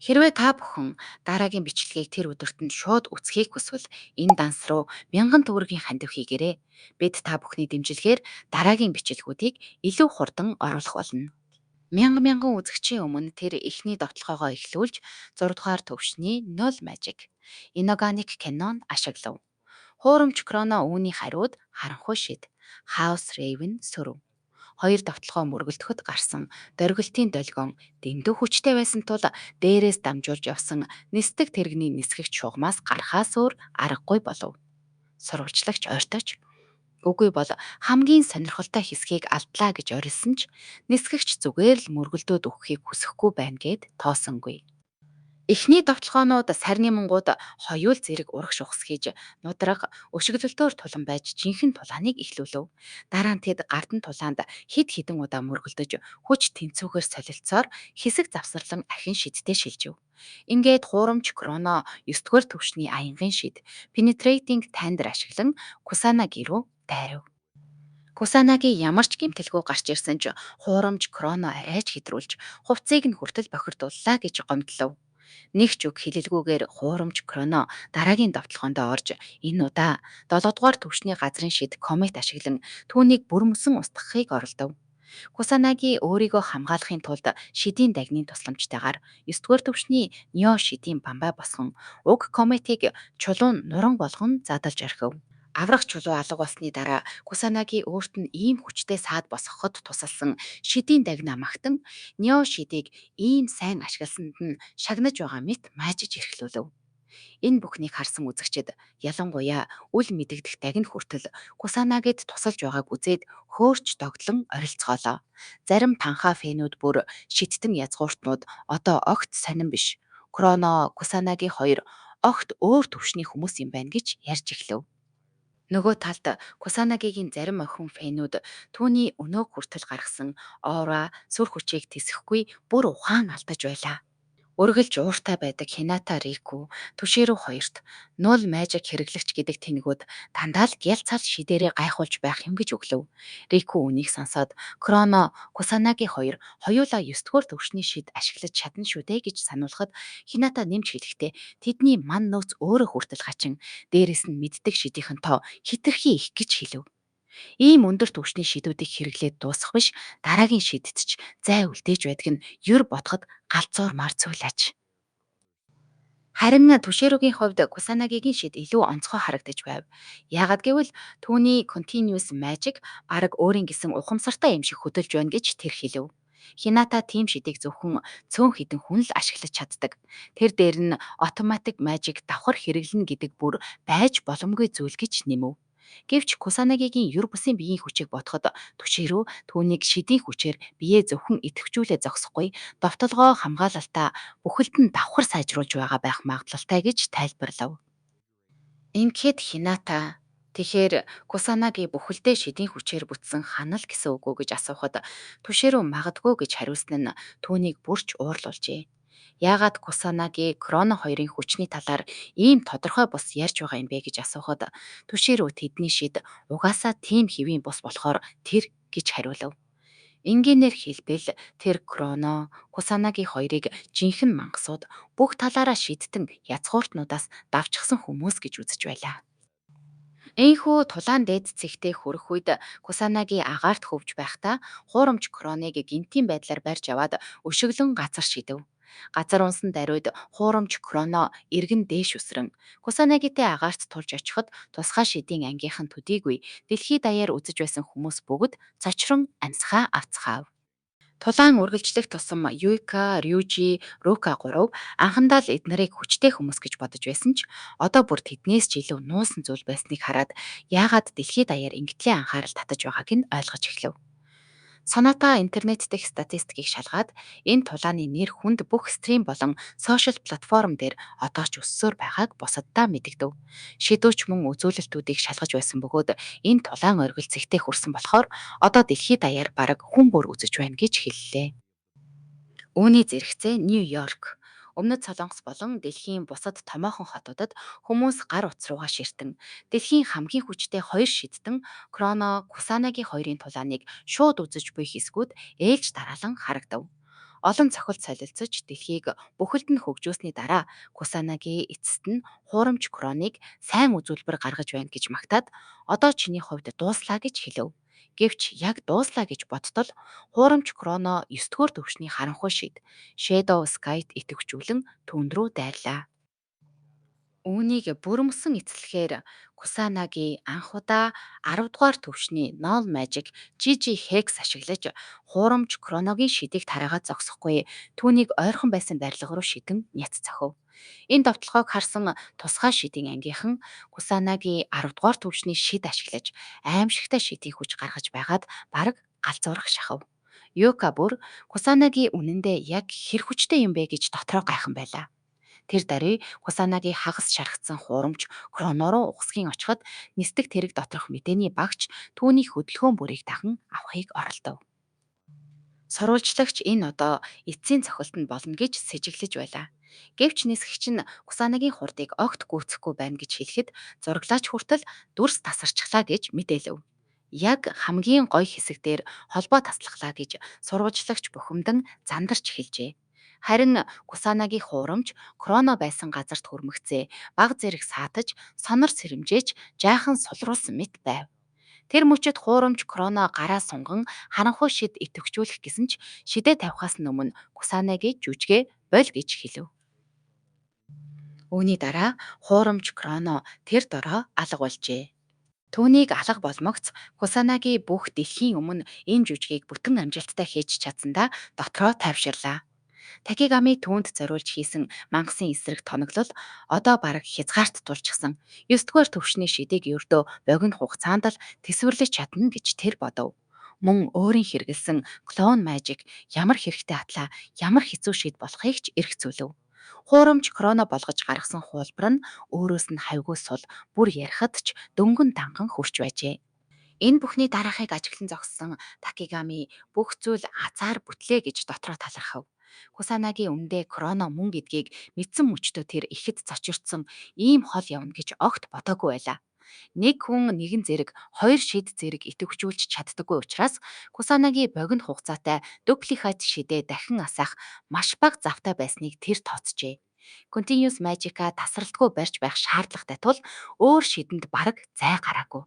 Хэрвээ та бүхэн дараагийн бичлэгийг тэр өдөрт нь шууд үзхийг хүсвэл энэ данс руу 1000 төгрөгийн хандив хийгээрэй. Бид та бүхний дэмжлэгээр дараагийн бичлэгүүдийг илүү хурдан оруулах болно. Мянган үзэгчийн өмнө тэр эхний довтлогоогоо эхлүүлж 6 дугаар төвшний 0 Magic Inorganic Canon ашиглав. Хуурамч Кроно үүний хариуд харанхуй шид House Raven сөрөв. Хоёр давталгоо мөргөлдөхөд гарсан дөргөлтийн долгион дэндүү хүчтэй байсан тул дээрээс дамжуулж явсан нисдэг тэрэгний нисгэгч шугамаас гарахаас өөр аргагүй болов. Сурвалжлагч ойртож үгүй бол хамгийн сонирхолтой хэсгийг алдлаа гэж орилсон ч нисгэгч зүгээр л мөргөлдөөд өгөхийг хүсэхгүй байна гэд тоосонгүй. Эхний довтлогоонууд сарны мөнгууд хоёул зэрэг урагш ухсхийж нудраг өшөглөлтөөр тулан байж жинхэнэ тулааныг эхлүүлв. Дараа нь тэд гардан тулаанд хид хідэн удаа мөргөлдөж хүч тэнцвүүгээр солилцоор хэсэг завсарлан ахин шидтэй шилжив. Ингээд хуурамч Кроно 9 дугаар төвшний аянгийн шид Penetrating Tandер ашиглан Кусанаги руу дайрав. Кусанаги ямар ч гэмтэлгүй гарч ирсэн ч хуурамч Кроно арайч хэтрүүлж хувцсыг нь хүртэл бохирдууллаа гэж гомдлов. Нэг ч үг хэлэлгүйгээр хуурамч Кроно дараагийн довтлогоонд орж энэ удаа 7 дугаар төвшний газрын шид комет ашиглан түүнийг бүрмөсөн устгахыг оролдов. Кусанаги өөрийгөө хамгаалахын тулд шидийн дагнын тусламжтайгаар 9 дугаар төвшний Ньо шидийн бамбай босгон уг кометыг чулуун нуран болгон задалж орхив. Аврах чулуу алга болсны дараа Кусанаги өөрт нь ийм хүчтэй саад босгоход тусалсан шидийн дагнаа магтан Ньо шидийг ийм сайн ашигласанд нь шагнаж байгаа мэт маажиж эрхлүүлв. Энэ бүхнийг харсан үзэгчид ялангуяа үл мэдэгдэх дагна хүртэл Кусанагид тусалж байгааг үзээд хөөрч догтлон орилцгоолоо. Зарим панха фэнүүд бүр шиттэн язгууртнууд одоо огт сонин биш. Кроно Кусанаги хоёр огт өөр төвшний хүмүүс юм байна гэж ярьж эхлэв. Нөгөө талд Кусанагигийн зарим охин фэнүүд түүний өнөөг хүртэл гаргасан ора сүр хүчийг тэсэхгүй бүр ухаан алдаж байлаа. Үргэлж ууртай байдаг Хината Рику Түширүү хоёрт нул майжик хэрэглэгч гэдэг тэнгүүд дандаа л гял цал шидээрээ гайхуулж байх юм гэж өглөв. Рику үнийг сонсоод Кроно Кусанаги хоёр хоёулаа 9 дугаар төвшний шид ашиглаж чадна шүү дээ гэж сануулхад Хината нэмж хэлэхдээ тэдний ман нөөц өөрөө хүртэл хачин дээрэс нь мэддэг шидийнхэн тоо хитрхи их гэж хэлв. Ийм өндөр түвшний шидүүдийг хэрэглээд дуусах биш дараагийн шидэд ч зай үлдээж байдаг нь юр бодоход галзуурмаар зүйл аж. Харин Түшэрөгийн хувьд Кусанагигийн шид илүү онцгой харагдаж байв. Яагад гэвэл түүний continuous magic бараг өөрийн гэсэн ухамсартай юм шиг хөдөлж байна гэж тэр хэлв. Хината тим шидийг зөвхөн цөөн хідэн хүн л ашиглаж чаддаг. Тэр дээр нь automatic magic давхар хэрэглэнэ гэдэг бүр байж боломгүй зүйл гэж нэмв. Гэвч Кусанагигийн юр бусын биеийн хүчийг бодоход түшээрөө түүнийг шидийн хүчээр биеэ зөвхөн идэвхжүүлээ зогсохгүй довтолгоо хамгаалалтаа бүхэлд нь давхар сайжруулж байгаа байх магадлалтай гэж тайлбарлав. Ингээд Хината тэгэхээр Кусанаги бүхэлдээ шидийн хүчээр бүтсэн ханал гэсэн үг үү гэж асуухад түшээрөө магадгүй гэж хариулсан нь түүнийг бүрч уурлуулжээ. Яагаад Кусанаги Кроно хоёрын хүчний талаар ийм тодорхой бус ярьж байгаа юм бэ гэж асуухад түшээрөө тэдний шид угаасаа тийм хэвийн бус болохоор тэр гэж хариулв. Энгийнээр хэлбэл тэр Кроно Кусанаги хоёрыг жинхэнэ мангасууд бүх талаараа шидтэн язгууртнуудаас давчгсан хүмүүс гэж үзэж байлаа. Энэхүү тулаан дээд цэгтээ хүрэх үед Кусанаги агаарт хөвж байхдаа хуурамч Кроныг гинтийн байдлаар барьж аваад өшөглөн газар шидэв. Газар унсан даруйд хуурамч Кроно эргэн дээш үсрэн Кусанагитэй агаарт тулж очиход тусгай шидийн ангийнхан төдийгүй дэлхий даяар үзэж байсан хүмүүс бүгд цочрон амьсгаа авцгаав. Тулаан үргэлжлэх тусам Юйка, Рюжи, Рука гурав анхандаа л эднэрийг хүчтэй хүмүүс гэж бодож байсан ч одоо бүр тэднээс ч илүү нуусан зүйл байсныг хараад яагаад дэлхийд даяар ингэтлээ анхаарал татаж байгааг нь ойлгож эхлэв. Соната интернет дэх статистикийг шалгаад энэ тулааны нэр хүнд бүх стрим болон сошиал платформ дээр одоо ч өссөөр байгааг бусаддаа мэдэгдэв. Шидүүч мөн үзүүлэлтүүдийг шалгаж байсан бөгөөд энэ тулаан оргил зэгтээ хүрсэн болохоор одоо дэлхийд даяар бараг хүн бүр үзэж байна гэж хэллээ. Үүний зэрэгцээ Нью-Йорк, Өмнөд Солонгос болон дэлхийн бусад томоохон хотуудад хүмүүс гар утас руугаа ширтэн дэлхийн хамгийн хүчтэй хоёр шидтэн Кроно Кусанаги хоёрын тулааныг шууд үзэж буй хэсгүүд ээлж дараалан харагдав. Олон цохилт солилцож дэлхийг бүхэлд нь хөгжүүлсний дараа Кусанагийн эцэст нь хуурамч кроныг сайн үзүүлбэр гаргаж байна гэж магтаад одоо чиний хувьд дууслаа гэж хэлв. Гэвч яг дууслаа гэж бодтол хуурамч кроно 9 дугаар төвшний харанхуй шид Shadow Sky-т идэвхжүүлэн түүнд рүү дайрлаа. Үүнийг бүрмөсөн эцэлэхээр Кусанаги анх удаа 10 дугаар төвшний Null Magic GG Hex ашиглаж хуурамч Кроногийн шидийг тараагаад зогсохгүй түүнийг ойрхон байсан барилга руу шидэн няц цохив. Энэ довтлогоог харсан тусгай шидийн ангийнхан Кусанаги 10 дугаар төвшний шид ашиглаж аимшигтай шидийг хүч гаргаж байгаад бараг галзуурах шахав. Юка бүр Кусанаги үнэндээ яг хэр хүчтэй юм бэ гэж дотроо гайхан байлаа. Тэр даруй Кусанагийн хагас шаргацсан хуурамч Кроно руу угсгийн очиход нисдэг тэрэг доторх мэдээний багч түүний хөдөлгөөн бүрийг дахин авахыг оролдов. Сурвалжлагч энэ одоо эцсийн цохилтонд болно гэж сэжиглэж байлаа. Гэвч нисгэгч нь Кусанагийн хурдыг огт гүйцэхгүй байна гэж хэлэхэд зураглаач хүртэл дүрс тасарчлаа гэж мэдээлв. Яг хамгийн гоё хэсэг дээр холбоо таслахлаа гэж сурвалжлагч бухимдан зандарч хэлжээ. Харин Кусанагийн хуурамч Кроно байсан газарт хүрмэгцээ баг зэрэг саатаж сонор сэрэмжээж жаахан сулруулсан мэт байв. Тэр мөчөд хуурамч Кроно гараа сунган харанхуй шид идэвхжүүлэх гэсэн ч шидээ тавихаас өмнө Кусанагийн жүжгээ боль гэж хэлв. Үүний дараа хуурамч Кроно тэр дороо алга болжээ. Түүнийг алга болмогц Кусанаги бүх дэлхийн өмнө энэ жүжигийг бүтэн амжилттай хийж чадсандаа дотроо тайвширлаа. Такигами түүнд зориулж хийсэн мангасын эсрэг тоноглол одоо бараг хязгаарт тулчихсан 9 дугаар төвшний шидийг ердөө богино хугацаанд л тэсвэрлэж чадна гэж тэр бодов. Мөн өөрийн хэрэгэлсэн клон мажик ямар хэрэгтэй атлаа, ямар хэцүү шид болохыг ч эргцүүлв. Хуурамч Кроно болгож гаргасан хуулбар нь өөрөөс нь хавьгүй сул бүр ярихад ч дөнгөн танган хурч байжээ. Энэ бүхний дараахыг ажиглан зогссон Такигами бүх зүйл азар бүтлээ гэж дотроо талархав. Кусанагийн үндэ Кроно мөн гэдгийг мэдсэн мөчтөө тэр ихэд зочирдсон ийм хол явна гэж огт бодоогүй байлаа. Нэг хүн нэгэн зэрэг хоёр шид зэрэг идэвхжүүлж чаддаггүй учраас Кусанагийн богино хугацаатай дупликат шидээ дахин асаах маш бага завтай байсныг тэр тооцжээ. Continuous Magic-а тасралтгүй барьж байх шаардлагатай тул өөр шидэнд бараг зай гараагүй.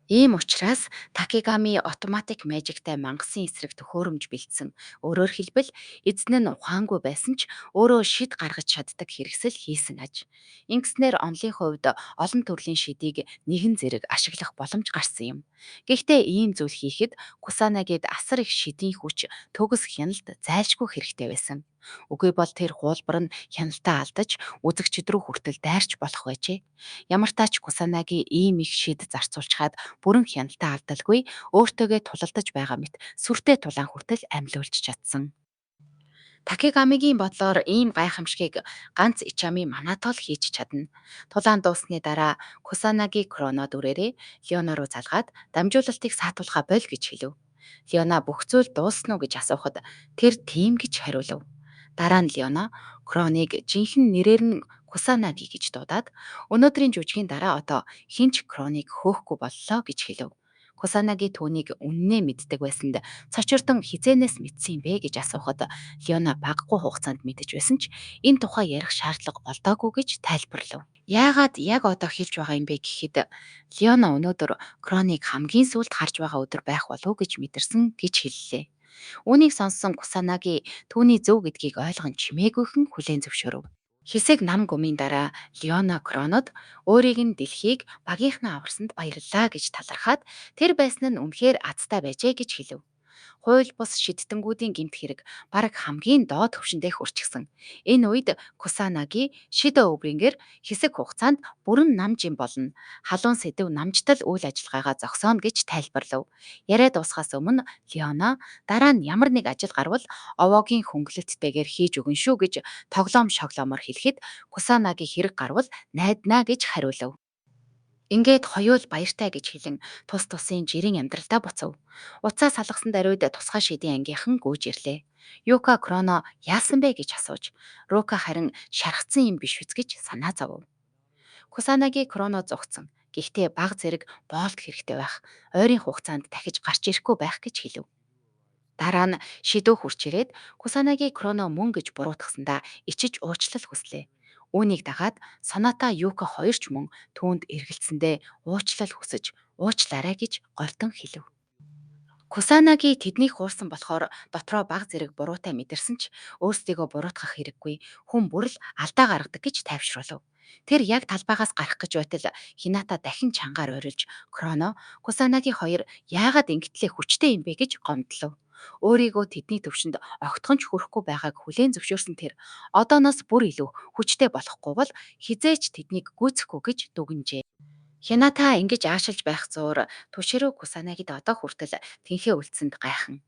Ийм учраас Такигами автоматик мажиктай мангасын эсрэг төхөөрөмж бэлдсэн. Өөрөөр хэлбэл эзэн нь ухаангүй байсан ч өөрөө шид гаргаж чаддаг хэрэгсэл хийсэн аж. Ингэснээр онлын хувьд олон төрлийн шидийг нэгэн зэрэг ашиглах боломж гарсан юм. Гэхдээ ийм зүйл хийхэд Кусанагид асар их шидийн хүч төгс хяналт зайлшгүй хэрэгтэй байсан. Үгүй бол тэр хуулбар нь хяналтаа алдаж үзэгчд рүү хүртэл дайрч болох байжээ. Ямар тач Кусанаги ийм их шид зарцуулчаад бүрэн хяналтаа алдалгүй өөртөөгөө тулалдаж байгаа мэт сүртэй тулаан хүртэл амьлуулж чадсан. Такигамигийн бодлоор ийм гайхамшигыг ганц Ичами Манато л хийж чадна. Тулаан дуусны дараа Кусанаги Кроно дүрээрээ Леоно руу залгаад дамжуулалтыг саатуулха боль гэж хэлв. Леона бүх зүйл дуусна уу гэж асуухад тэр тийм гэж хариулв. Дараа нь Леона Кроныг жинхэнэ нэрээр нь Кусанаги гэж дуудаад өнөөдрийн жүжигийн дараа одоо хинч Кроныг хөөхгүй боллоо гэж хэлв. Кусанаги түүнийг үннээ мэддэг байсанд цочирдон хизээнээс мэдсэн юм бэ гэж асуухад Леона багагүй хугацаанд мэдэж байсан ч энэ тухай ярих шаардлага олдоогүй гэж тайлбарлав. Яагаад яг одоо хэлж байгаа юм бэ гэхэд Леона өнөөдөр Кроныг хамгийн сүүлд харж байгаа өдөр байх болов уу гэж мэдэрсэн гэж хэллээ. Үүнийг сонссон Кусанаги түүний зөв гэдгийг ойлгон чимээгүйхэн хүлээн зөвшөөрөв. Хэсэг нам гумийн дараа Леона Кронод өөрийг нь дэлхийг багийнхнаа аварсанд баярлалаа гэж талархаад тэр байсан нь үнэхээр азтай байжээ гэж хэлв. Хууль бус шидтэнгүүдийн гэмт хэрэг бараг хамгийн доод түвшиндээ хүрчихсэн. Энэ үед Кусанаги шидэ өврийнгээр хэсэг хугацаанд бүрэн намжин болно. Халуун сэдв намжтал үйл ажиллагаагаа зогсооно гэж тайлбарлав. Яриа дуусахаас өмнө Леона дараа нь ямар нэг ажил гарвал овоогийн хөнгөлөлттэйгээр хийж өгнө шүү гэж тоглоом шоглоомор хэлэхэд Кусанаги хэрэг гарвал найднаа гэж хариулв. Ингээд хоёул баяртай гэж хэлэн тус тусын жирийн амьдралдаа буцав. Уцаа салгасан даруйд тусгай шидийн ангийнхан гүйж ирлээ. Юка Кроно яасан бэ гэж асууж, Рука харин шархсан юм биш үз гэж санаа зовов. Кусанаги Кроно зугцсан. Гэхдээ баг зэрэг боолт хэрэгтэй байх. Ойрын хугацаанд дахиж гарч ирэхгүй байх гэж хэлв. Дараа нь шидөө хурч ирээд Кусанаги Кроно мөн гэж буруутгасандаа ичиж уучлал хүслээ. Үүнийг дагаад Соната Юка хоёр ч мөн түүнд эргэлзсэндээ уучлал хүсэж уучлаарай гэж говьтон хэлв. Кусанаги тэднийг хуурсан болохоор дотроо баг зэрэг буруутай мэдэрсэн ч өөрсдийгөө буруутгах хэрэггүй хүн бүрл алдаа гаргадаг гэж тайвшруулв. Тэр яг талбайгаас гарах гэж байтал Хината дахин чангаар орилж Кроно Кусанаги хоёр яагаад ингэтлээ хүчтэй юм бэ гэж гомдлоо. Өөрийгөө тэдний төвшөнд огтхон ч хүрэхгүй байгааг хүлээн зөвшөөрсөн тэр одооноос бүр илүү хүчтэй болохгүй бол хизээч тэднийг гүйцэхгүй гэж дүгнжээ. Хяната ингэж аашилж байх зуур Түширо Кусанагид одоо хүртэл тэнхээ үлдсэнд гайхан.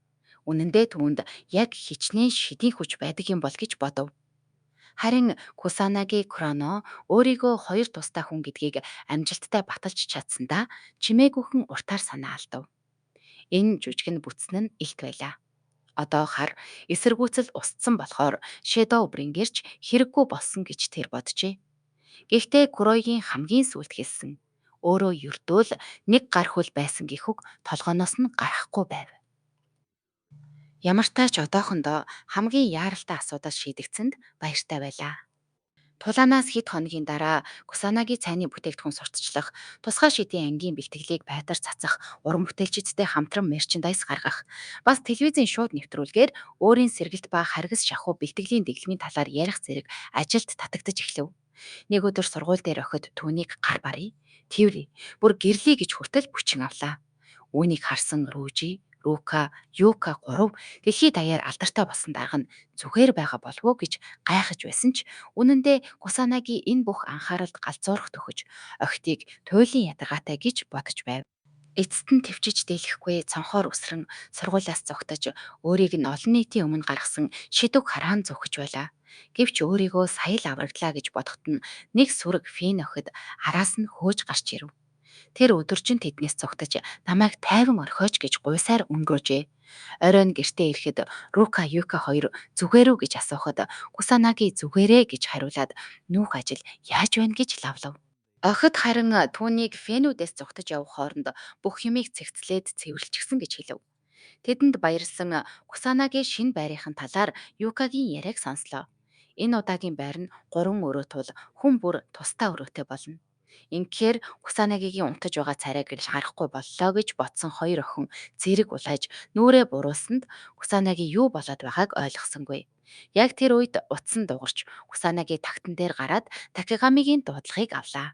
Үнэн дээр түүнд яг хичнээн шидийн хүч байдаг юм бол гэж бодов. Харин Кусанаги Кроно өөрийгөө хоёр тустай хүн гэдгийг амжилттай баталж чадсандаа чимээгүйхэн уртаар санаа алдав. Энэ жүжигэн бүтсэн нь илт байлаа. Одоо хар эсэргүүцэл устсан болохоор Shadow Bringers хэрэггүй болсон гэж тэр боджээ. Гэхдээ Куроигийн хамгийн сүүлд хэлсэн. Өөрөө ердөөл нэг гар хөл байсан гихүг толгоноос нь гарахгүй байв. Ямар ч тач одоохондоо хамгийн яаралтай асуудал шийдэгцэнд баяртай байлаа. Тулаанаас хэд хоногийн дараа Кусанаги цайны бүтээгдэхүүн сурталчлах, тусгай шидийн ангийн бэлтгэлийг байтар цацах, уран бүтээлчидтэй хамтран мерчендайз гаргах, бас телевизийн шууд нэвтрүүлгээр өөрийн сэргэлт ба харгас шахуу бэлтгэлийн дэглэмийн талаар ярих зэрэг ажилд татагдж эхлэв. Нэг өдөр сургууль дээр охид түүнийг гар барья, тэрвэрий, бүр гэрлэе гэж хүртэл бүчин авлаа. Үүнийг харсан Рүүжи, Рука, Юка гурав дэлхий даяар алдартай болсон дарга нь зүгээр байгаа болов уу гэж гайхаж байсан ч үнэн дээр Кусанаги энэ бүх анхааралд галзуурах төхөж охидыг туйлын ядаргаатай гэж бодож байв. Эцэст нь төвчж дийлэхгүй цонхоор үсрэн сургуулиас зугтаж өөрийг нь олон нийтийн өмнө гаргасан шидэв хараан зөхөж байлаа. Гэвч өөрийгөө сая л авраглаа гэж бодоход нь нэг сүрэг фин охид араас нь хөөж гарч ирв. Тэр өдөржин тэднээс зугтаж намайг тайван орхиоч гэж гуйсаар өнгөрөөжээ. Оройн гэртээ ирэхэд Рука Юка хоёр зүгээрүү гэж асуухад Кусанаги зүгээрээ гэж хариулаад нүүх ажил яаж байна гэж лавлав. Охид харин түүнийг фенүүдээс зугтаж явах хооронд бүх юмыг цэгцлээд цэвэрлчихсэн гэж хэлв. Тэдэнд баярлсан Кусанаги шин байрынхан талаар Юкагийн яриаг сонслоо. Энэ удаагийн байр нь 3 өрөө тул хүн бүр тусдаа өрөөтэй болно. Инхээр Кусанагигийн унтаж байгаа царайг л харахгүй боллоо гэж бодсон хоёр охин зэрэг улайж нүрээ буруулсанд Кусанаги юу болоод байгааг ойлгосонгүй. Яг тэр үед утсан дугарч Кусанаги тагтан дээр гараад Такигамигийн дуудлагыг авлаа.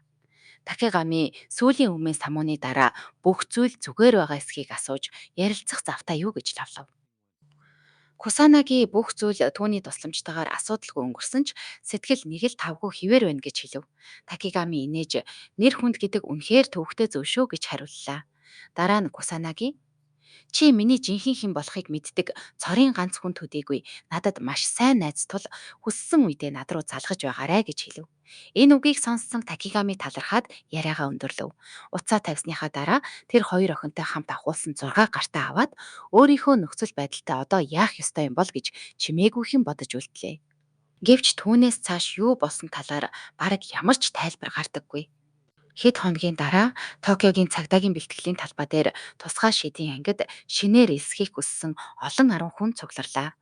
Такигами сүүлийн өмнө самууны дараа бүх зүйл зүгээр байгаа эсхийг асууж ярилцах завтаа юу гэж лавлав. Кусанаги бүх зүйл түүний тусламжтайгаар асуудалгүй өнгөрсөн ч сэтгэл нэг л тавгүй хിവэр байна гэж хэлв. Такигами инээж нэр хүнд гэдэг үнэхээр төвхтэй зөв шүү гэж хариуллаа. Дараа нь Кусанаги чи миний жинхэнэ хэн болохыг мэддэг цорын ганц хүн төдийгүй надад маш сайн найз тул хүссэн үедээ над руу залгаж байгаарэ гэж хэлв. Энэ үгийг сонссон Такигами талархаад яриагаа өндөрлөв. Уцаа тавьсныхаа дараа тэр хоёр охинтой хамт ахуулсан 6 гартаа аваад өөрийнхөө нөхцөл байдалтай одоо яах ёстой юм бол гэж чимээгүйхэн бодож үлдлээ. Гэвч түүнээс цааш юу болсон талаар бараг ямар ч тайлбар гардаггүй. Хэд хоногийн дараа Токиогийн цагдаагийн бэлтгэлийн талбай дээр тусгай шидийн ангид шинээр элсхийх хүссэн олон 10 хүн цугларлаа.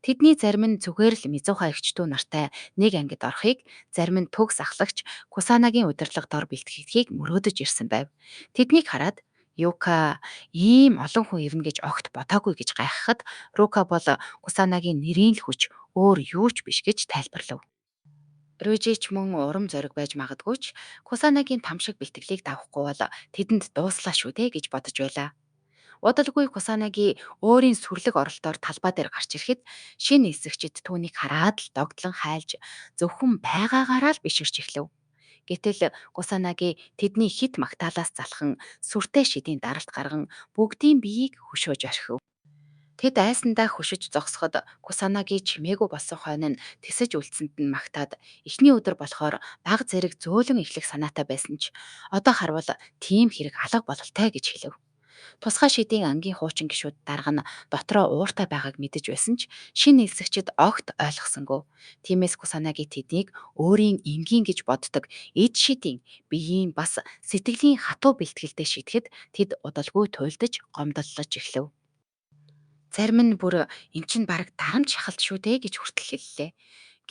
Тэдний зарим нь зүгээр л Мизуха эгчдүү нартай нэг ангид орохыг, зарим нь төгс ахлагч Кусанагийн удирдлага дор бэлтгэхийг мөрөөдөж ирсэн байв. Тэднийг хараад Юка ийм олон хүн ирнэ гэж огт бодоогүй гэж гайхахад Рука бол Кусанагийн нэрийн л хүч өөр юу ч биш гэж тайлбарлав. Рүжич мөн урам зориг байж магадгүй ч Кусанагийн там шиг бэлтгэлийг давахгүй бол тэдэнд дууслаа шүү дээ гэж бодож байлаа. Удалгүй Кусанаги өөрийн сүрлэг оролтоор талбай дээр гарч ирэхэд шинэ эсэгчид түүнийг хараад л догтлон хайлж зөвхөн байгаагаараа л биширч эхлэв. Гэтэл Кусанаги тэдний хит магтаалаас залхан сүртэй шидийн даралт гарган бүгдийн биеийг хөшөөж орхив. Тэд айсандаа хөшөж зогсоход Кусанаги чимээгүй болсон хойно нь тэсэж үлдсэнд нь магтаад эхний өдөр болохоор баг зэрэг зөөлөн эхлэх санаатай байсан ч одоо харвал тийм хэрэг алга бололтой гэж хэлв. Тусгай шидийн ангийн хуучин гишүүд дарга нь дотроо ууртай байгааг мэдэж байсан ч шинэ нэлсэгчид огт ойлгосонгүй. Тиймээс Кусанаги тэднийг өөрийн энгийн гэж боддог эд шидийн биеийн бас сэтгэлийн хатуу бэлтгэлтэй шидэхэд тэд удалгүй туйлдаж гомдлолж эхлэв. Зарим нь бүр эн чинь бараг дарамт шахалт шүү дээ гэж хүртэл хэллээ.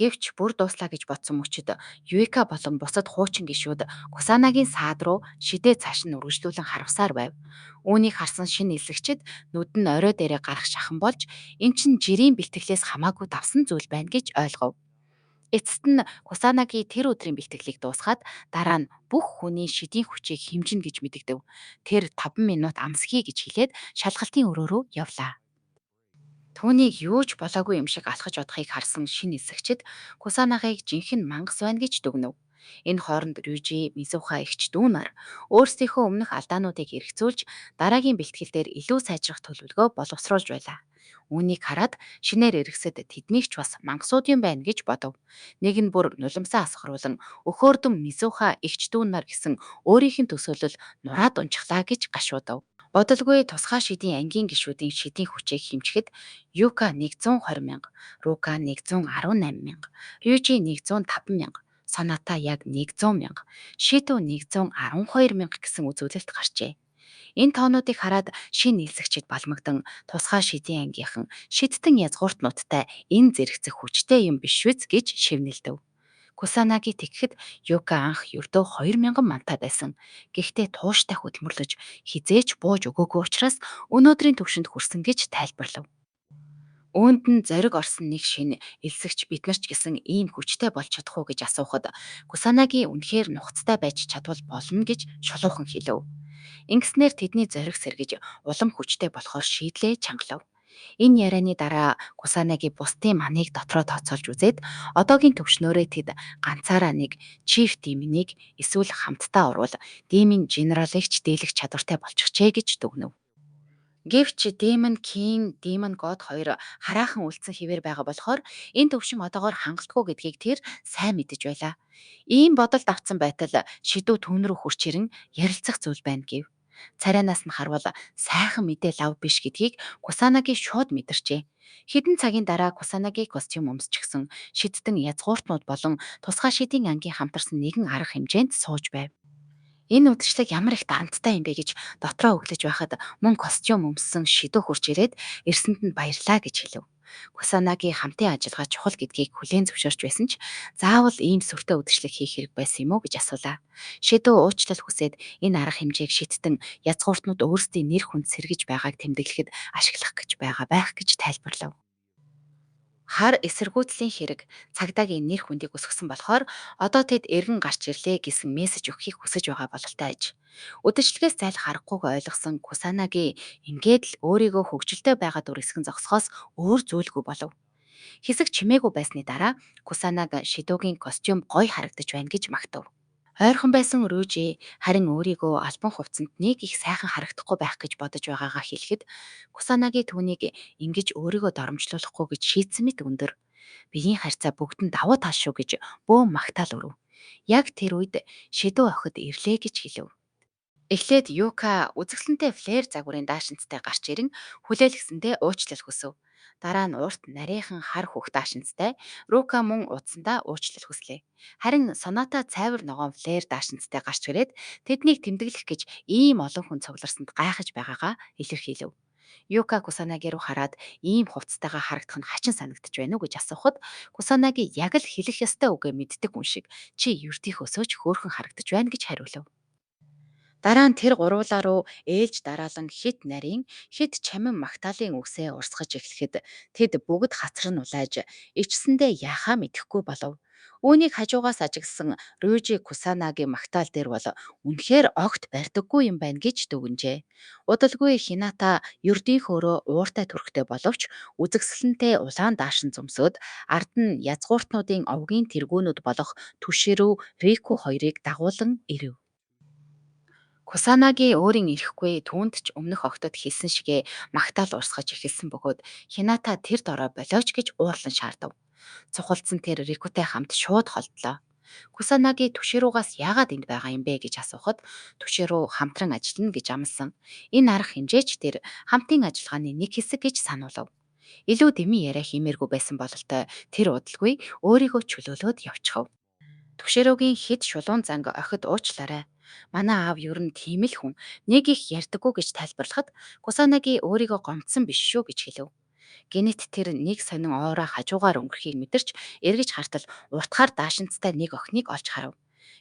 Гэвч бүр дууслаа гэж бодсон мөчид Юика болон бусад хуучин гишүүд Кусанагийн саад руу шидээ цааш нь үргэлжлүүлэн харавсаар байв. Үүнийг харсан шинэ нэлсэгчид нүд нь орой дээрээ гарах шахан болж эн чинь жирийн бэлтгэлээс хамаагүй давсан зүйл байна гэж ойлгов. Эцэст нь Кусанаги тэр өдрийн бэлтгэлийг дуусгаад дараа нь бүх хүний шидийн хүчийг хэмжинэ гэж мэдэгдэв. Тэр 5 минут амсхий гэж хэлээд шалгалтын өрөө рүү явлаа. Түүнийг юу ч болоогүй юм шиг алхаж одохыг харсан шинэ нисэгчид Кусанагыг жинхэнэ мангас байна гэж дүгнэв. Энэ хооронд Рюжи, Мизуха эгч дүү нар өөрсдийнхөө өмнөх алдаануудыг эргцүүлж дараагийн бэлтгэл дээр илүү сайжрах төлөвлөгөө боловсруулж байлаа. Үүнийг хараад шинээр эргэсэд тэднийг ч бас мангасууд юм байна гэж бодов. Нэг нь бүр нулимсаа асгаруулan өхөөрдөн Мизуха эгч дүү нар гэсэн өөрийнх нь төсөөлөл нураад унчихлаа гэж гашуудав. Бодолгүй тусгай шидийн ангийн гишүүдийн шидийн хүчийг хэмжихэд Юка 120 мянга, Рука 118 мянга, Рюжи 105 мянга, Соната яг 100 мянга, Шито 112 мянга гэсэн үзүүлэлт гарчээ. Энэ тоонуудыг хараад шин нийлсэгчид балмагдан тусгай шидийн ангийнхан шидтэн язгууртнуудтай энэ зэрэгцэх хүчтэй юм биш үз гэж шивнэлдэв. Кусанаги тэгхэд Юка анх ердөө 2000 мантаа байсан. Гэхдээ тууштай хөдөлмөрлөж хизээч бууж өгөөгүй учраас өнөөдрийн түвшинд хүрсэн гэж тайлбарлав. Үүнд нь зориг орсон нэг шинэ элсэгч бид нар ч гэсэн ийм хүчтэй болж чадах уу гэж асуухад Кусанаги үнэхээр нухацтай байж чадвал болно гэж шулуухан хэлв. Ингэснээр тэдний зориг сэргэж улам хүчтэй болохоор шийдлээ чангалав. Энэ ярианы дараа Кусанаги бусдын маныг дотроо тооцоолж үзээд одоогийн төвшнөөрөө тэд ганцаараа нэг чиф димнийг эсвэл хамтдаа орвол димийн генералыг ч дийлэх чадвартай болчихжээ гэж дүгнэв. Гэвч Demon King, Demon God хоёр хараахан үлдсэн хിവэр байгаа болохоор энэ төвшин одоогоор хангалтгүй гэдгийг тэр сайн мэдэж байлаа. Ийм бодолд автсан байтал шидүү түүн рүү хурч ирэн ярилцах зүйл байна гэв. Царайнаас нь харвал сайхан мэдээ лав биш гэдгийг Кусанаги шууд мэдэрчээ. Хэдэн цагийн дараа Кусанаги костюм өмсчихсэн шидтэн язгууртнууд болон тусгай шидийн ангийн хамтарсан нэгэн арга хэмжээнд сууж байв. Энэ үдшилэг ямар их данттай юм бэ гэж дотроо өглөж байхад мөн костюм өмссөн шидүү хурж ирээд эрсэнд нь баярлаа гэж хэлв. Кусанаги хамтын ажиллагаа чухал гэдгийг хүлээн зөвшөөрч байсан ч заавал ийм сүртэй үдшилэг хийх хэрэг байсан юм уу гэж асуулаа. Шидүү уучлал хүсээд энэ арга хэмжээг шиттэн язгууртнууд өөрсдийн нэр хүнд сэргэж байгааг тэмдэглэхэд ашиглах гэж байгаа байх гэж тайлбарлав. Хар эсэргүүцлийн хэрэг цагдаагийн нэр хүндийг өсгсөн болохоор одоо тэд эргэн гарч ирлээ гэсэн мессеж өгөхийг хүсэж байгаа бололтой аж. Үдшилгээс зайлах аргагүйг ойлгосон Кусанаги ингээд л өөрийгөө хөгжилтэй байгаа дүр эсгэн зогсохоос өөр зүйлгүй болов. Хэсэг чимээгүй байсны дараа Кусанаг Шидогийн костюм гоё харагдаж байна гэж магтав. Ойрхон байсан Рүүжи харин өөрийгөө албан хувцсанд нэг их сайхан харагдахгүй байх гэж бодож байгаагаа хэлэхэд Кусанаги түүнийг ингэж өөрийгөө доромжлуулахгүй гэж шийдсэн мэт өндөр. Биеийн харьцаа бүгдэнд давуу тал шүү гэж бөө магтаал өрөв. Яг тэр үед Шидо охид ирлээ гэж хэлв. Эхлээд Юка үзэсгэлэнтэй флэр загварын даашинцтай гарч ирэн хүлээлгэсэндээ уучлал хүсв. Дараа нь урт нарийнхан хар хөх даашинцтай Рука мөн удсандаа уучлал хүслээ. Харин Соната цайвар ногоон флэр даашинцтай гарч ирээд тэднийг тэмдэглэх гэж ийм олон хүн цугларсанд гайхаж байгаагаа илэрхийлв. Юка Кусанаги руу хараад ийм хувцастайгаа харагдах нь хачин санагдаж байна уу гэж асуухад Кусанаги яг л хэлэх ёстой үгээ мэддэг хүн шиг чи ердийнхөөсөө ч хөөрхөн харагдаж байна гэж хариулв. Дараа нь тэр гуруулаа руу ээлж дараалан хит нарийн хит чамин магтаалын үгсээ урсгаж эхлэхэд тэд бүгд хацар нь улайж ичсэндээ яхаа мэдэхгүй болов. Үүнийг хажуугаас ажигласан Рюжи Кусанагийн магтаал дээр бол үнэхээр огт барьдаггүй юм байна гэж дүгнжээ. Удалгүй Хината ердийнхөөрөө ууртай төрхтэй боловч үзэгсэлэнтэй улаан даашин зөмсөд ард нь язгууртнуудын овгийн тэргүүнүүд болох Түширүү Рику хоёрыг дагуулan ирэв. Кусанаги өөрийн ирэхгүй түүнд ч өмнөх октод хэлсэн шигээ магтаал урсгаж эхэлсэн бөгөөд Хината тэр дорой болооч гэж уурлан шаардав. Цухалдсан тэр Рикутай хамт шууд холдлоо. Кусанаги Түшируугаас яагаад энд байгаа юм бэ гэж асуухад Түшируу хамтран ажиллана гэж амласан. Энэ арга хэмжээч тэр хамтын ажиллагааны нэг хэсэг гэж сануулв. Илүү дэмий яриа хиймээргүй байсан бололтой тэр удалгүй өөрийгөө чөлөөлөөд явчихав. Түгшэрөөгийн хэд шулуун занг охид уучлаарай. Манай аав ер нь тийм л хүн. Нэг их ярьдаггүй гэж тайлбарлахад Кусанаги өөрийгөө гомдсон биш шүү гэж хэлв. Гэнэт тэр нэг сонин оороо хажуугаар өнгөрөхийг мэдэрч эргэж хартал уртахаар даашинцтай нэг охиныг олж харав.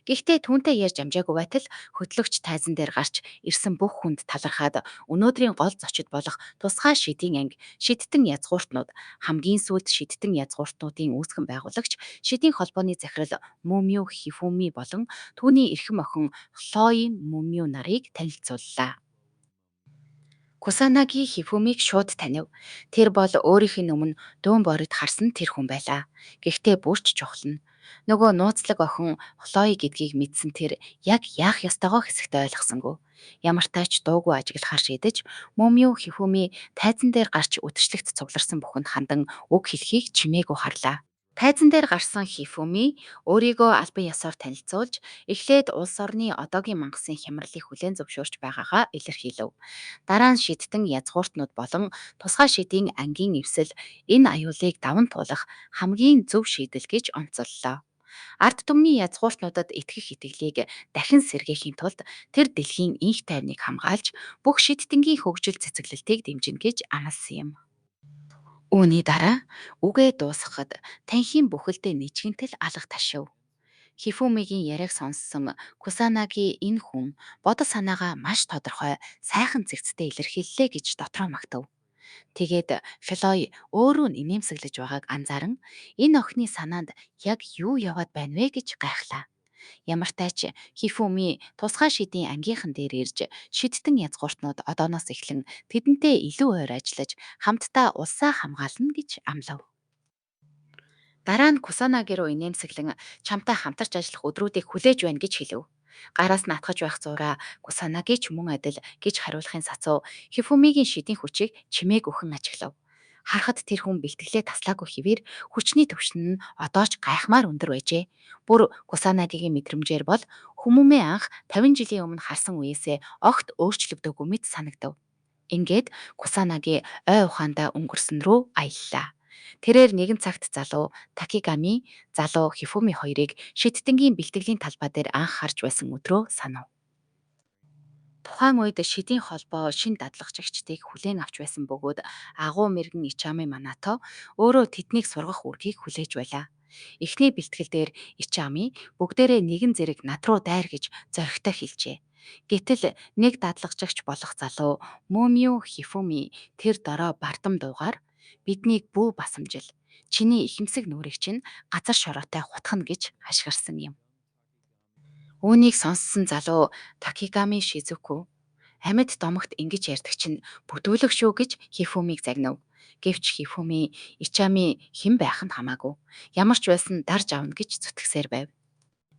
Гэхдээ түүнтэй ярьж амжаагүй байтал хөтлөгч тайзан дээр гарч ирсэн бүх хүнд талархаад өнөөдрийн гол зочид болох тусгай шидийн анги шидтэн язгууртнууд хамгийн сүүлд шидтэн язгууртнуудын үүсгэн байгуулагч шидийн холбооны захирал Мөмиу Хифүми болон түүний эрхэм охин Хлоийн Мөмиу нарыг танилцууллаа. Кусанаги Хифүмиг шууд танив. Тэр бол өөрийнх нь өмнө дүүн борид харсан тэр хүн байлаа. Гэхдээ бүрч чухал нь нөгөө нууцлаг охин Хлои гэдгийг мэдсэн тэр яг яах ёстойгоо хэсэгтээ ойлгосонгүй. Ямар тач дуугүй ажиглахаар шийдэж Мөмиу Хифүми тайзан дээр гарч үтчлэгт цугларсан бүхэнд хандан үг хэлхийг чимээгүй харлаа. Тайзан дээр гарсан Хифүми өөрийгөө албан ёсоор танилцуулж эхлээд улс орны одоогийн мангасын хямралыг хүлээн зөвшөөрч байгаагаа илэрхийлв. Дараа нь шидтэн язгууртнууд болон тусгай шидийн ангийн эвсэл энэ аюулыг даван туулах хамгийн зөв шийдэл гэж онцоллоо. Ард түмний язгууртнуудад итгэх итгэлийг дахин сэргээхийн тулд тэр дэлхийн инх тайвныг хамгаалж бүх шидтэнгийн хөгжил цэцэглэлтийг дэмжинэ гэж амласан юм. Үүний дараа үгээ дуусгахад танхим бүхэлдээ нийчгэнтэл алга ташив. Хифүмигийн яриаг сонссон Кусанаги энэ хүн бодол санаагаа маш тодорхой сайхан зэгцтэй илэрхийллээ гэж дотроо магтав. Тэгээд Флой өөрөө нь инээмсэглэж байгааг анзааран энэ охины санаанд яг юу яваад байна вэ гэж гайхлаа. Ямар тач Хифүми тусгай шидийн ангийнхан дээр ирж шидтэн язгууртнууд одооноос эхлэн тэдэнтэй илүү ойр ажиллаж хамтдаа улсаа хамгаална гэж амлав. Дараа нь Кусанаги руу инээмсэглэн чамтай хамтарч ажиллах өдрүүдийг хүлээж байна гэж хэлв. Гараас нь атгаж байх зураа Кусанаги ч мөн адил гэж хариулахын сацуу Хифүмигийн шидийн хүчийг чимээг өхөн ажиглав. Харахад тэр хүн бэлтгэлээ таслаагүй хэвээр хүчний төвшин нь одоо ч гайхмаар өндөр байжээ. Бүр Кусанагигийн мэдрэмжээр бол хүмүүмээ анх 50 жилийн өмнө харсан үеэсээ огт өөрчлөгдөөгүй мэт санагдав. Ингээд Кусанаги ой ухаандаа өнгөрсөн рүү аяллаа. Тэрээр нэгэн цагт залуу Такигами, залуу Хифуми хоёрыг шидтэнгийн бэлтгэлийн талбай дээр анх харж байсан өдрөө санав. Тухайн үед шидийн холбоо шин дадлагчдыг хүлээн авч байсан бөгөөд агуу мэрэгэн Ичами Манато өөрөө тэднийг сургах үргийг хүлээж байлаа. Эхний бэлтгэл дээр Ичами бүгдээрээ нэгэн зэрэг над руу дайр гэж зоригтой хэлжээ. Гэтэл нэг дадлагчигч болох залуу Мөмиу Хифуми тэр дорой бардам дуугаар биднийг бүү басамжил. Чиний ихэмсэг нүрийг чинь газар шороотой хутгана гэж хашгирсан юм. Үүнийг сонссон залуу Такигами Шизуку амьд домогт ингэж ярьдаг чинь бүдүүлэг шүү гэж Хифумиг загнав. Гэвч Хифуми Ичами хэн байх нь хамаагүй. Ямар ч байсан дарж авна гэж зүтгэсээр байв.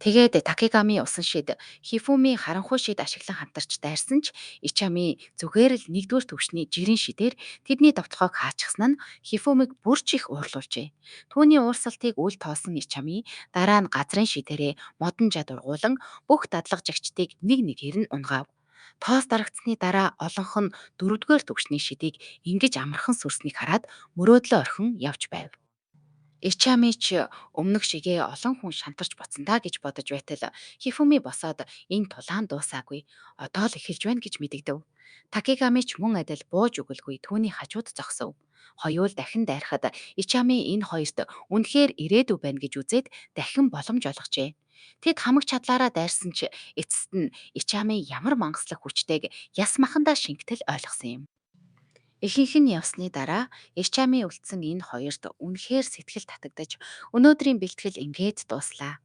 Тэгээд Такигами усан шид Хифуми харанхуй шид ашиглан хамтарч дайрсан ч Ичами зүгээр л нэгдүгээр төвшний жирийн шидээр тэдний довтгойг хаачихсан нь Хифумиг бүрч их уурлуулжээ. Түүний уурсалтыг үл тоосон Ичами дараа нь газрын шидээрээ модон жад ургуулan бүх дадлагжигчдыг нэг нэгээр нь унгав. Тоос дарагдсны дараа олонх нь дөрөвдүгээр төвшний шидийг ингэж амархан сүрснийг хараад мөрөөдлөө орхин явж байв. Ичами ч өмнөх шигээ олон хүн шантарч буцсандаа гэж бодож байтал Хифуми босоод энэ тулаан дуусаагүй. Одоо л эхэлж байна гэж мэдэгдэв. Такигами ч мөн адил бууж өгөлгүй түүний хажууд зогсов. Хоёул дахин дайрахад Ичами энэ хоёрт үнэхээр ирээдүй байна гэж үзээд дахин боломж олгожээ. Тэд хамаг чадлаараа дайрсан ч эцэст нь Ичами ямар мангаслах хүчтэйг яс махандаа шингэтэл ойлгосон юм. Ихэнх нь явсны дараа Ичами үлдсэн энэ хоёрт үнэхээр сэтгэл татагдаж өнөөдрийн бэлтгэл ингээд дууслаа.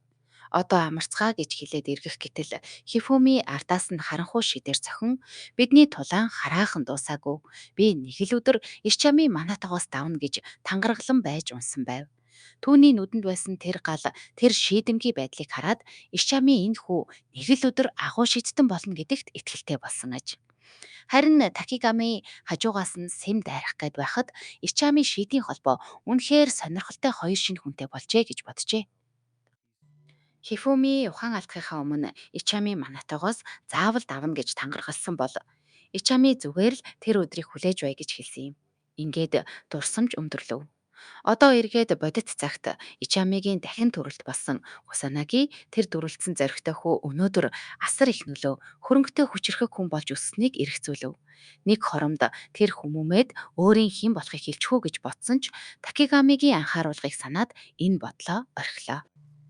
Одоо амарцгаа гэж хэлээд эргэх гэтэл Хифуми ардаас нь харанхуй шидээр цохин бидний тулаан хараахан дуусаагүй. Би нэг л өдөр Ичами манатагоос давна гэж тангараглан байж унсан байв. Түүний нүдэнд байсан тэр гал тэр шийдэмгий байдлыг хараад Ичами энэ хүү нэг л өдөр агуу шидтэн болно гэдэгт итгэлтэй болсон аж. Харин Такигами хажуугаас нь сэм дайрах гээд байхад Ичами шидийн холбоо үнэхээр сонирхолтой хоёр шинэ хүнтэй болжээ гэж боджээ. Хифуми ухаан алдахынхаа өмнө Ичами манатагоос заавал давна гэж тангаргалсан бол Ичами зүгээр л тэр өдрийг хүлээж бай гэж хэлсэн юм. Ингээд дурсамж өндөрлөв. Одоо эргээд бодит цагт Ичамигийн дахин төрөлт болсон Кусанаги тэр дүрлэлсэн зоригтой хүү өнөөдөр асар их нөлөө хөрөнгөтэй хүчрэхэг хүн болж өссөнийг эргцүүлв. Нэг хоромд тэр хүмүүмэд өөрийн хэн болохыг хэлчихүү гэж бодсон ч Такигамигийн анхааруулгыг санаад энэ бодлоо орхилоо.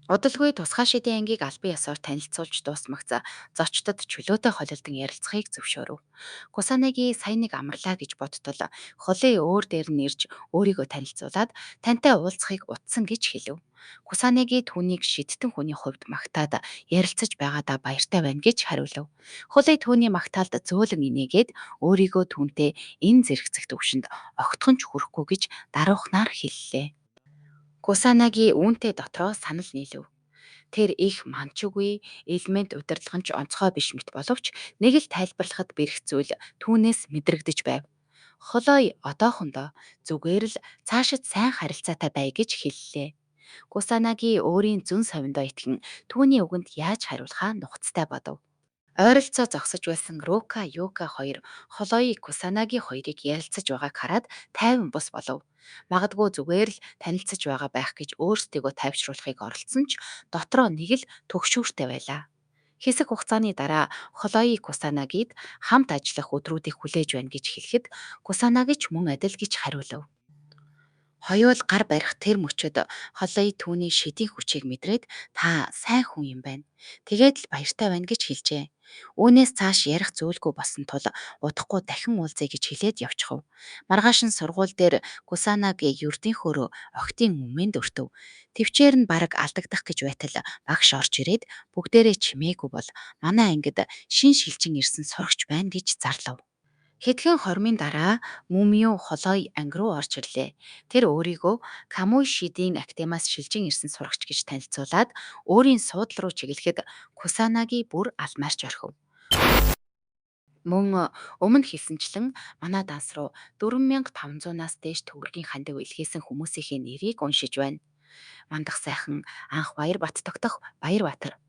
Удалгүй тусгай шидийн ангийг албан ёсоор танилцуулж дуусмагц зочдод чөлөөтэй холилдон ярилцахыг зөвшөөрөв. Кусанаги сайн нэг амарлаа гэж бодтол холын өөр дээр нь ирж өөрийгөө танилцуулаад тантай уулзахыг утсан гэж хэлв. Кусанаги түүнийг шидтэн хүний хувьд магтаад ярилцаж байгаадаа баяртай байна гэж хариулв. Холын түүний магтаалд зөөлөн инээгээд өөрийгөө түүнтэй энэ зэрэгцэх төвшөнд огтхон ч хүрэхгүй гэж даруйхнаар хэллээ. Кусанаги үүнтэй дотроо санал нийлв. Тэр их манчгүй элемент удирдлагч онцгой биш мэт боловч нэг л тайлбарлахад бэрх зүйл түүнээс мэдрэгдэж байв. Холой одоохондоо зүгээр л цаашид сайн харилцаатай бай гэж хэллээ. Кусанаги өөрийн зүн совиндоо итгэн түүний үгэнд яаж хариулахаа нухацтай бодов. Ойролцоо зогсож байсан Рука, Юка хоёр Холои Кусанаги хоёрыг ярилцаж байгааг хараад тайван бус болов. Магадгүй зүгээр л танилцаж байгаа байх гэж өөрсдийгөө тайвшруулахыг оролдсон ч дотроо нэг л төгшүүртэй байлаа. Хэсэг хугацааны дараа Холои Кусанагид хамт ажиллах өдрүүдийг хүлээж байна гэж хэлэхэд Кусанаги ч мөн адил гэж хариулав. Хоёул гар барих тэр мөчөд холой түүний шидийн хүчийг мэдрээд та сайн хүн юм байна. Тэгээд л баяртай байна гэж хэлжээ. Үүнээс цааш ярих зүйлгүй болсон тул удахгүй дахин уулзъя гэж хэлээд явчихав. Маргааш нь сургууль дээр Кусанаги ердийнхөөрөө охидын өмнөд өртөв. Тэвчээр нь бараг алдагдах гэж байтал багш орж ирээд бүгдээрээ чимээгүй бол манай ангид шин шилжин ирсэн сурагч байна гэж зарлав. Хэдхэн хормын дараа Мумиу холой анги руу орж ирлээ. Тэр өөрийгөө Камуй шидийн актемаас шилжин ирсэн сурагч гэж танилцуулаад өөрийн суудлал руу чиглэхэд Кусанаги бүр алмаарч орхив. Мөн өмнө хэлсэнчлэн манай данс руу 4500-аас дээш төгрөгийн хандив илгээсэн хүмүүсийн нэрийг уншиж байна. Мандах сайхан анх Баярбат тогтох Баярбаатар,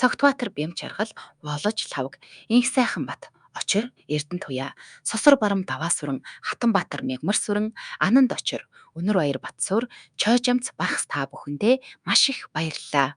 Цогтбаатар Бямч аргал Волож лавг, Инх сайхан бат, Очир Эрдэнэ туяа, Сосор барам Даваасүрэн, Хатанбаатар Мягмар сүрэн, Ананд очир, Өнөр баяр Батсуур, Чойжамц Бархс та бүхэндээ маш их баярлалаа.